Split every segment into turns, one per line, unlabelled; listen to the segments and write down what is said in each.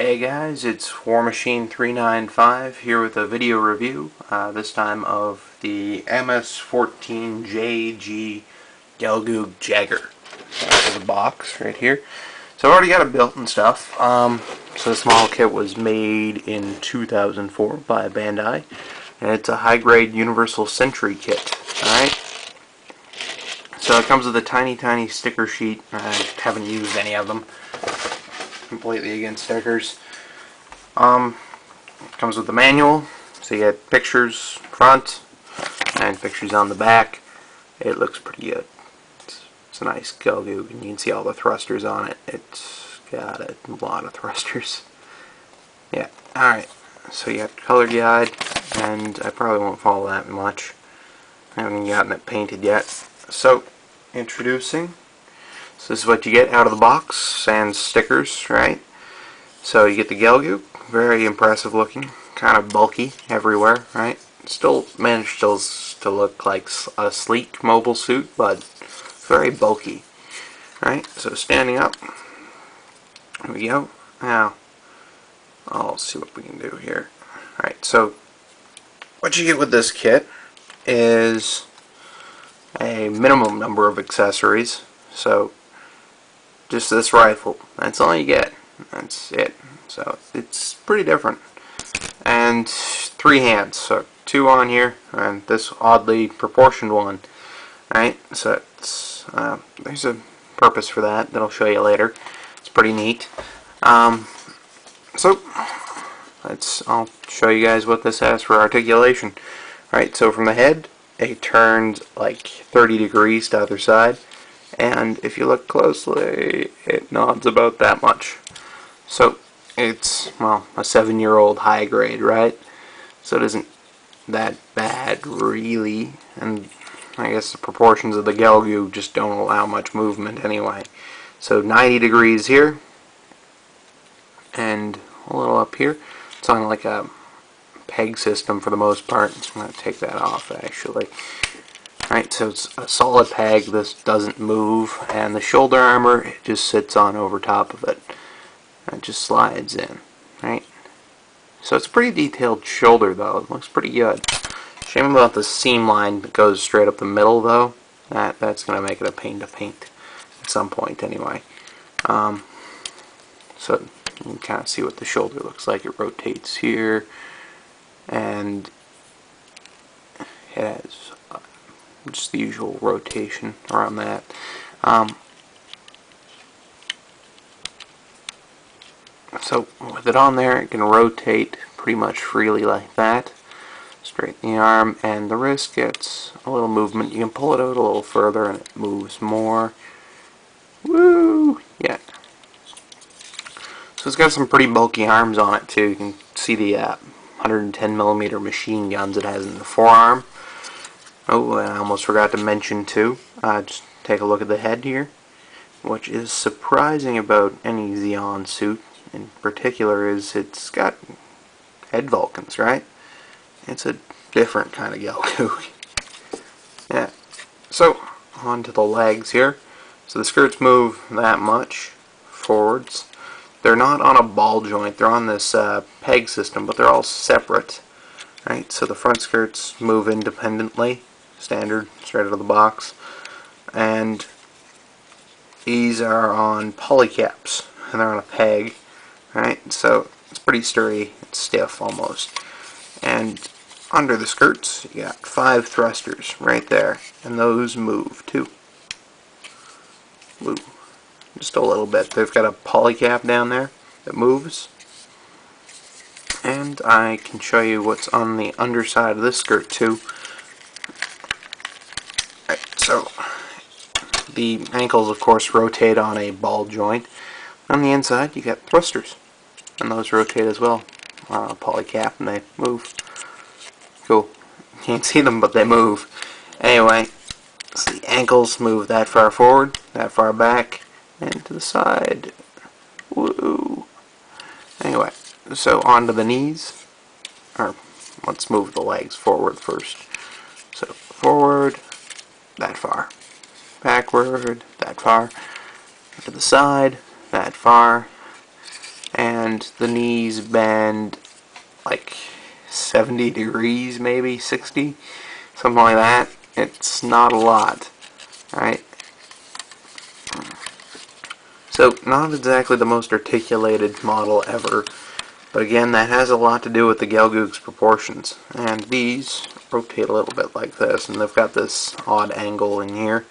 Hey guys, it's War Machine 395 here with a video review, this time of the MS-14JG Gelgoog Jager. There's a box right here. So I've already got it built and stuff. So the small kit was made in 2004 by Bandai, and it's a high-grade Universal Sentry kit. Alright? So it comes with a tiny sticker sheet. I haven't used any of them. Completely against stickers. Comes with the manual, so you get pictures front and pictures on the back. It looks pretty good. It's a nice Gelgoog, and you can see all the thrusters on it. It's got a lot of thrusters. Yeah, alright. So you got color guide, and I probably won't follow that much. I haven't gotten it painted yet. So, introducing. So this is what you get out of the box, and stickers, right? So you get the Gelgoog, very impressive looking, kind of bulky everywhere, right? Still managed to look like a sleek mobile suit, but very bulky, right? So standing up, here we go. Now, I'll see what we can do here. Alright, so what you get with this kit is a minimum number of accessories. So just this rifle, that's all you get. That's it. So it's pretty different. And 3 hands, so 2 on here, and this oddly proportioned one. Right? So it's there's a purpose for that I'll show you later. It's pretty neat. So I'll show you guys what this has for articulation. Right? So from the head, it turns like 30 degrees to the other side. And if you look closely, it nods about that much. So it's, well, a 7-year-old high grade, right? So it isn't that bad, really. And I guess the proportions of the Gelgoog just don't allow much movement anyway. So 90 degrees here, and a little up here. It's on like a peg system for the most part. I'm going to take that off, actually. Right, so it's a solid peg. This doesn't move, and the shoulder armor, it just sits on over top of it. It just slides in, right? So it's a pretty detailed shoulder, though. It looks pretty good. Shame about the seam line that goes straight up the middle, though. That's going to make it a pain to paint at some point, anyway. So you can kind of see what the shoulder looks like. It rotates here, and it has just the usual rotation around that. So with it on there, it can rotate pretty much freely like that. Straighten the arm, and the wrist gets a little movement. You can pull it out a little further and it moves more. Woo! Yeah. So it's got some pretty bulky arms on it too. You can see the 110mm machine guns it has in the forearm. Oh, and I almost forgot to mention too, just take a look at the head here, which is surprising about any Xeon suit in particular is it's got head Vulcans, right? It's a different kind of Gelgoog. Yeah. So, on to the legs here. So the skirts move that much forwards. They're not on a ball joint, they're on this peg system, but they're all separate. Right? So the front skirts move independently. Standard, straight out of the box. And these are on polycaps, and they're on a peg, right? So it's pretty sturdy, it's stiff almost. And under the skirts, you got 5 thrusters right there, and those move too. Woo. Just a little bit. They've got a polycap down there that moves. And I can show you what's on the underside of this skirt too. So, the ankles, of course, rotate on a ball joint. On the inside, you got thrusters, and those rotate as well. Polycap, and they move. Cool. You can't see them, but they move. Anyway, so the ankles move that far forward, that far back, and to the side. Woo! Anyway, so onto the knees. Or, let's move the legs forward first. So, forward, that far. Backward, that far. To the side, that far. And and the knees bend like 70 degrees, maybe 60, something like that. It's not a lot, right? So, not exactly the most articulated model ever, but again, that has a lot to do with the Gelgoog's proportions. And these rotate a little bit like this, and they've got this odd angle in here.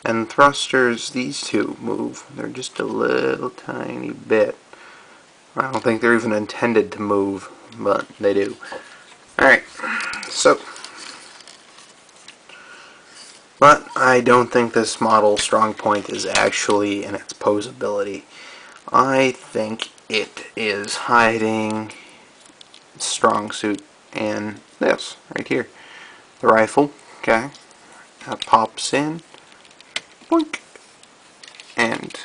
And thrusters, these two move. They're just a little tiny bit. I don't think they're even intended to move, but they do. Alright, so. But I don't think this model's strong point is actually in its posability. I think it is hiding its strong suit in this, right here. The rifle, okay, that pops in, boink, and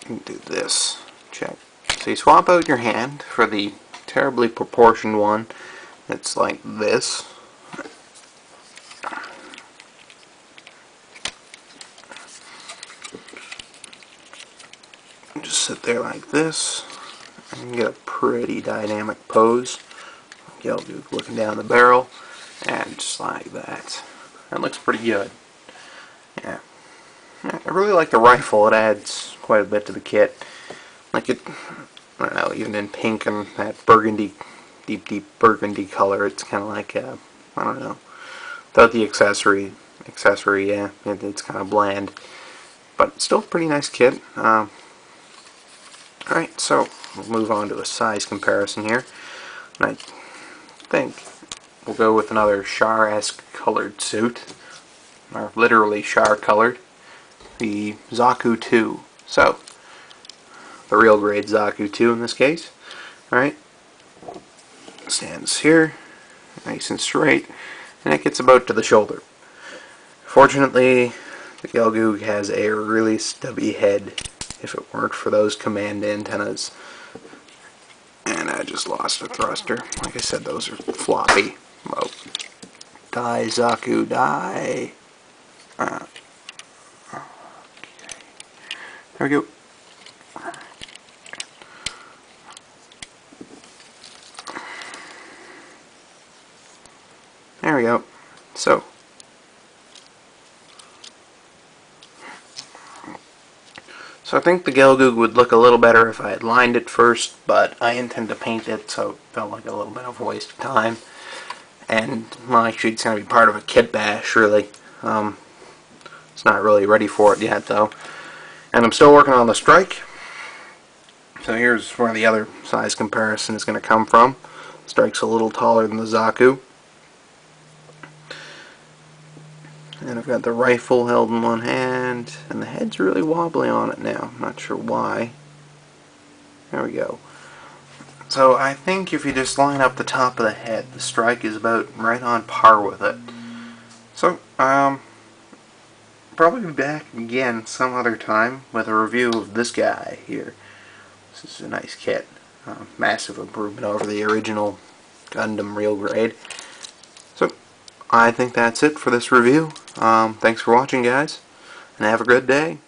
you do this, check. So you swap out your hand for the terribly proportioned one that's like this. Just sit there like this and get a pretty dynamic pose. Gelgoog looking down the barrel, and just like that. That looks pretty good. Yeah. I really like the rifle. It adds quite a bit to the kit. Like it, I don't know, even in pink and that burgundy, deep burgundy color, it's kind of like, I don't know, without the accessory, yeah, it's kind of bland. But still a pretty nice kit. Alright, so we'll move on to a size comparison here. And I think we'll go with another Char-esque colored suit, or literally Char colored, the Zaku 2. So, the real grade Zaku 2 in this case. Alright, stands here, nice and straight, and it gets about to the shoulder. Fortunately, the Gelgoog has a really stubby head, if it weren't for those command antennas. And I just lost a thruster. Like I said, those are floppy. Oh. Die, Zaku, die. Okay. There we go. There we go. So I think the Gelgoog would look a little better if I had lined it first, but I intend to paint it, so it felt like a little bit of a waste of time. And, well, actually it's going to be part of a kit bash, really. It's not really ready for it yet, though. And I'm still working on the strike. So here's where the other size comparison is going to come from. The strike's a little taller than the Zaku. And I've got the rifle held in one hand, and the head's really wobbly on it now. I'm not sure why. There we go. So I think if you just line up the top of the head, the strike is about right on par with it. So, probably be back again some other time with a review of this guy here. This is a nice kit. Massive improvement over the original Gundam real grade. So, I think that's it for this review. Thanks for watching, guys, and have a good day.